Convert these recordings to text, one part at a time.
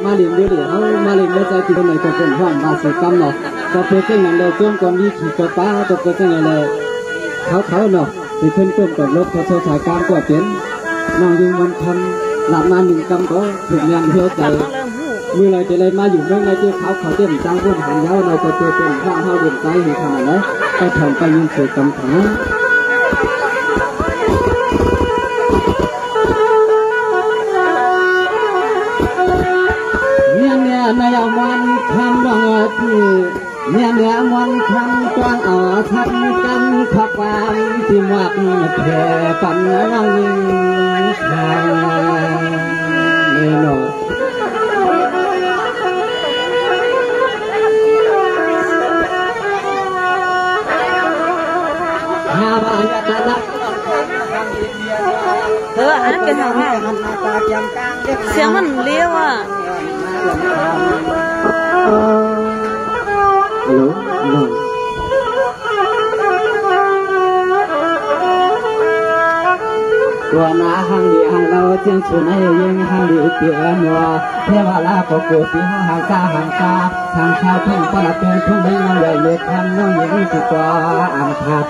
มาเรียนเดี๋ยวเขามาเรียนไม่ใจที่เป็นไหนก็เป็นห้องมาเสียกรรมเนาะก็เป็นเจ้าอย่างเดียวจ้องก่อนนี้ขี่กระป้าก็เป็นเจ้าอย่างเดียวเขาเนาะไปขึ้นต้นกับรถเขาโชว์สายการกว่าเป็นน้องยิงมันทำหลับมาหนึ่งกำก็ถึงยังเที่ยวใจมือเราจะเลยมาอยู่เมื่อไรเจ้าเขาเต็มจังพุ่นหันเย้าเราจะเจอเป็นข้างเขาเดินใจอยู่ขนาดนั้นก็ถอนไปยิงเสียกรรมถังในวันคำร้องที่เนี่ยวันคำกว้างทับกันขับวันที่มักแผ่ปันเรายิงทางเนโนฮาบายาตาลักอันนั้นเป็นทางว่าเสียงมันเลี้ยวอ่ะฮัลโหลตัวนาหังดีหังเราเจียงชุนให้ยังหังดีเตียนวเทวาลาก็กูปีหังซาทางชาวทุ่งปลาเป็นทุ่งใบน้องใหญ่เล็กทำน้องหญิงสุดกว่าอันทัด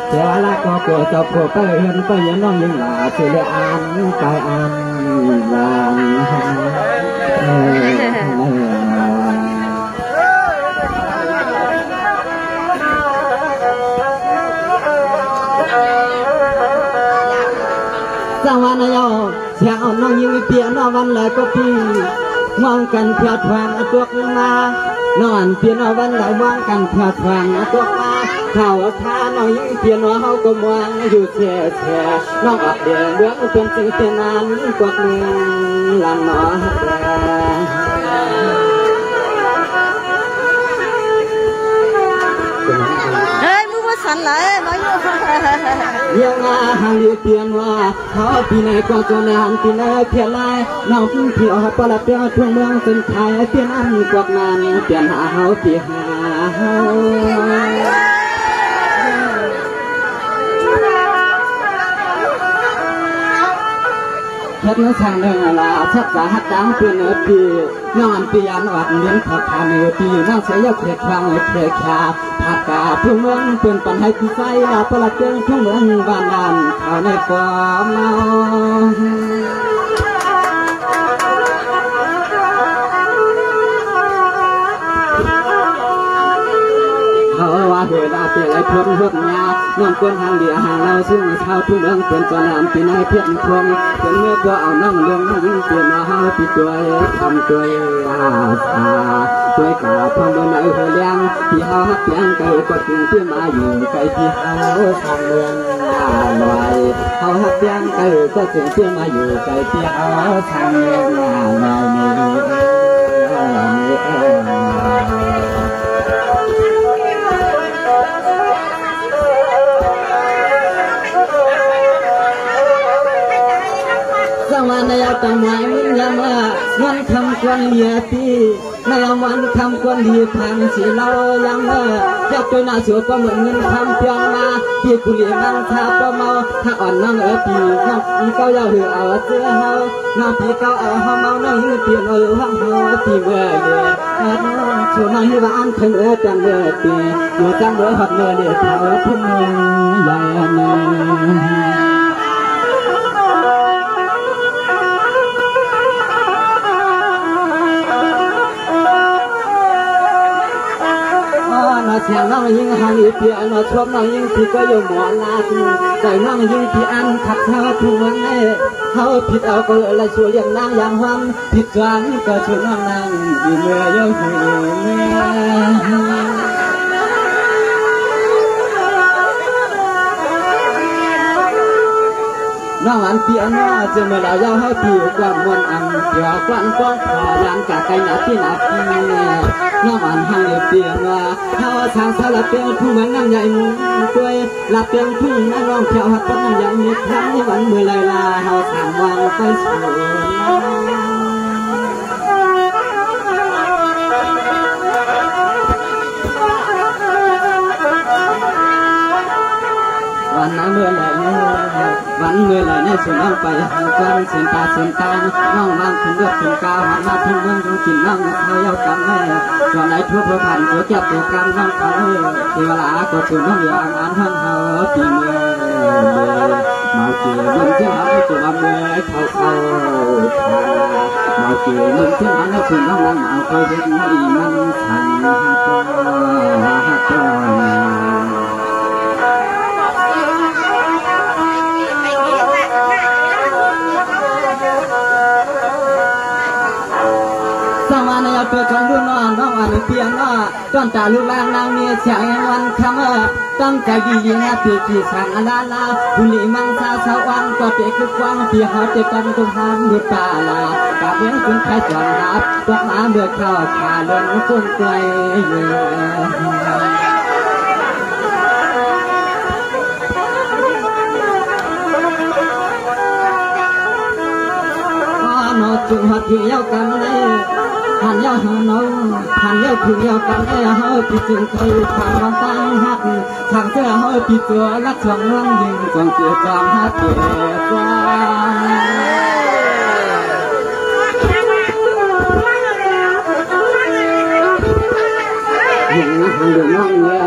เทวาลาก็กูจะพูดไปเห็นไปยังน้องหญิงหลาเชื่ออันไปอันลางสวรรค์ยอเสียงน้องยิงเปียนวันแล้วก็ปีมองกันเพียดฟังตัวมานอนเปียนวันแล้วมองกันเพียดฟังตัวมาเขาท่าน้องยิงเปียนเขาก็มองอยู่แช่น้องอับเดือดเรื่องเป็นสิ่งเป็นนั้นกว่านึงลำหนอสันเลยน้อยเยี่ยงาหังเดียนว่าเขาปีไหนก็จะนานปีไหนเพียรไล่น้องพี่ออกปลาเปียทุ่งเมืองเส้นไทยเปลี่ยนอันกว่านั้นเปลี่ยนหาเขาเปลี่ยนหาเขาเฮ็ดในทางหนึ่งละชักษาหัดดังเป็นปีน้องปีอันวัดเลี้ยงขับทานปีน้องเสียเขียดครั้งเขียดขาผักกาทุ่งเมืองเป็นปัญหาที่ใส่ลาปลาเกินทุ่งเมืองบ้านนั้นเขาในปอมเมาเขาว่าเวลาเปลี่ยนไรพ้นหุบยาน้องคนทางเดียหางเราซึ่งชาวทุ่งเมืองเป็นจนานปีนายเพียรคงเป็นเมื่อตัวเอาน้องเรื่องน้องยิ่งเปลี่ยนมาหาปีตัวทำตัวอาสาตัวกาพองบนไหนหัวเลี้ยงที่เขาหักเลี้ยงไก่ก็ถึงที่มาอยู่ไก่ที่เขาทำเมืองลอยเขาหักเลี้ยงไก่ก็ถึงที่มาอยู่ไก่ที่เขาทำเมืองลอยนี่ในตำไม้มึงยามวันคำควันเลียตีในวันคำควันเลียทางสีเรายังจับตัวหน้าสวยก็เหมือนเงินคำเพียงมาที่กุลีนั่งชาก็เมาถ้าอ่อนนั่งปีน้องเก้าเยาหือเอาเสื้อเฮาน้องปีเก้าเอาเฮาเมาน้องเปลี่ยนเอาห้องเฮาปีเมื่อเดือนชวนน้องที่บ้านถึงจังเมื่อปีอยู่จังเมื่อหัดเมื่อเดือดเขาทุ่งใหญ่เนเสียงน้องยิงหันเปียนชอบน้องยิงที่ก็อยู่หมอลาตูใจน้องยิงที่อันขับเท้าทุ่งวันเขาผิดเอาก็เลยช่วยเลี้ยงนางอย่างหวังผิดจวนก็ช่วยน้องนางอยู่เมื่อยังอยู่เมื่อน้องอันเปียน้าจะเมื่อเรายาวให้ปีกว่าวันอันเดียวกวันก้องขอยังจากไกลหนาที่หนาปีน้องอันให้เปียว่าเขาทางสลับเปียทุ่งมันนั่งใหญ่มุ้งด้วยหลับเปียทุ่งนั่งร้องเขียวหัดต้นนั่งใหญ่มีครั้งในวันเมื่อไรลาเขาทางวางไปสวนวันนั้นเมื่อไรวันเมื่อไรเนี่ย ชวนน้องไปหางกันเสียงตาเสียงตาน้องบางถึงเลือดถึงกาวหันมาทั้งเมืองทั้งกินน้องเขาเย้ากันแม่ตอนไหนทั่วประพันธ์ตัวเจ็บตัวกำน้องเขาเทวลาก็ชวนน้องเหลืออ่านห้องเขาปีเมืองมาเกี่ยวมันเที่ยวหาไม่ตัวเมื่อเขามาเกี่ยวมันเที่ยวหาไม่ชวนน้องนั่งเอาไปเห็นอีมันทันฮัตสมานยาเปิดของรุ่นน้องน้องอันเพียงน้อจนตาลูกลางนางเมียเสียงวันคำตั้งใจดีนะปีที่สังลาลาผู้ลิมังสาสว่างก็เตะคือกว้างปีหอเตะกันกุมหามดุตาลากาเบี้ยคุณใครจอนรับตกมาเบื่อข้าวขาเดินฟุ้งไกลนอจุหัดที่เย้ากันเลยหันเย้าหาน้องหันเย้าคือเย้ากันเลยเฮาปีจึงเคยทางน้องตั้งหักทางเสื้อเฮาปีตัวรักช่วงน้องยิงจงเกี่ยวความหักเกี่ยวความหันเดือดน้องเนื้อ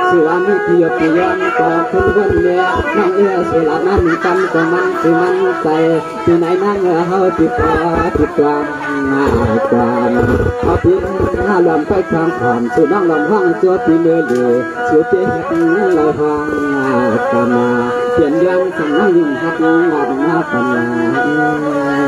เสือมีเพียบเพียงต่อคนวันเนื้อน้องเอื้อเสือนั้นมีกันก็มันคือมันใส่ที่ไหนนั่งเฮาติดตาติดความหน้าความเอาพินหน้าลำไปทางขามสู่น้องลำห้องจัวปีเมื่อเดือเสือเจ็บลอยห้องกามาเปลี่ยนยังสั่งน้องยิ่งหักงอดหน้าปัญญา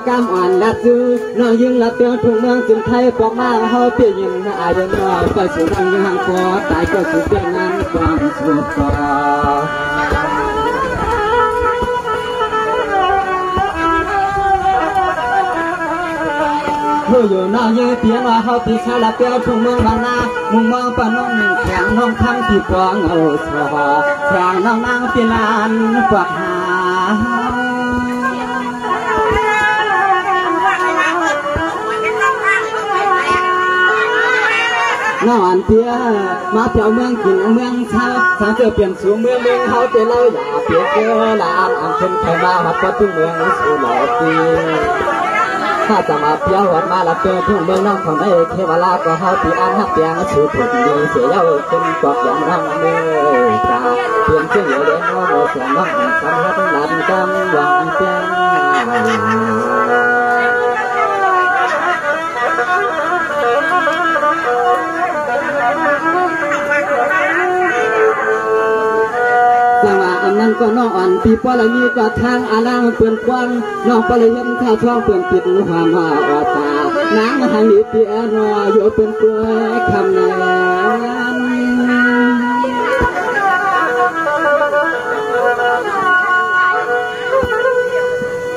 กำอ่อนลัดจูน้องยิงลัดเตียวทุ่งเมืองจึงไทยปอกมาเฮาเปียยิงอายน้อยก็สู่น้องยิงห่างคอตายก็สู่เปียงานความสุขต่อเมื่ออยู่น้องยิงเปียงว่าเฮาที่ชาลัดเตียวทุ่งเมืองบ้านนามุ่งมองปะน้องหนึ่งแข็งน้องทำที่ปองเอาสอแข็งน้องนางเปียนานปากหาน้อนเพียมาเที่ยวเมืองกินเมืองเช้าทางเจอเปลี่ยนสู่เมืองเฮาเตเราอย่าเปลี่ยนเกลือลานอันเป็นไทยมาหัดก็ทุ่งเมืองสู่หล่อปีถ้าจะมาเที่ยวหัดมาละเจอทุ่งเมืองน้องของไอ้เทวราก็เฮาปีอันหักเปียงสู่ถูกดีเสียเย้าขึ้นกอบอย่างรังเมื่อกาเปลี่ยนเชื่อเลี้ยงน้องเราสองน้องสามหัดหลานกำหวังเปียงนั่นก็น้องอ่อนปีปลายมีก็ทางอาลังเปลี่ยนกว้างน้องปลายเห็นข้าวท้องเปลี่ยนปิดความว่าอตานางมาหาหนีเปียนออยู่เป็นเกลือคำแนน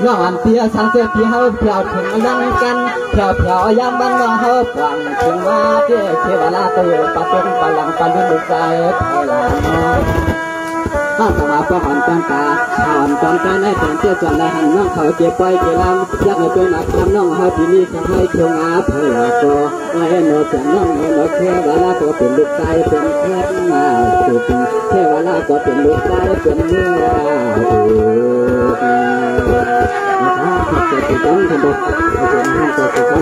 น้องอ่อนเปียสังเสียปีเฮาเปล่าถึงนั่งกันเปล่ายามบ้านน้องเฮาฟังถึงมาเปียเทวราตัวปะต้นปะหลังปะลุ่นใจไทยลานถ้าสมาพหันจังกาหันจังกาในเป็นเจ้าจันในหันน้องเขาเก็บไปเกล้ำยักให้เป็นนักทำน้องเฮาที่นี่จะให้เที่ยวงาเพื่อก็ไอ้โนจันน้องโนเทวราก็เป็นลูกชายเป็นแค่มาสุดเทวราก็เป็นลูกชายเป็นเนื้อนะครับที่จะต้องทำบุญให้เป็นห้างตัวสุด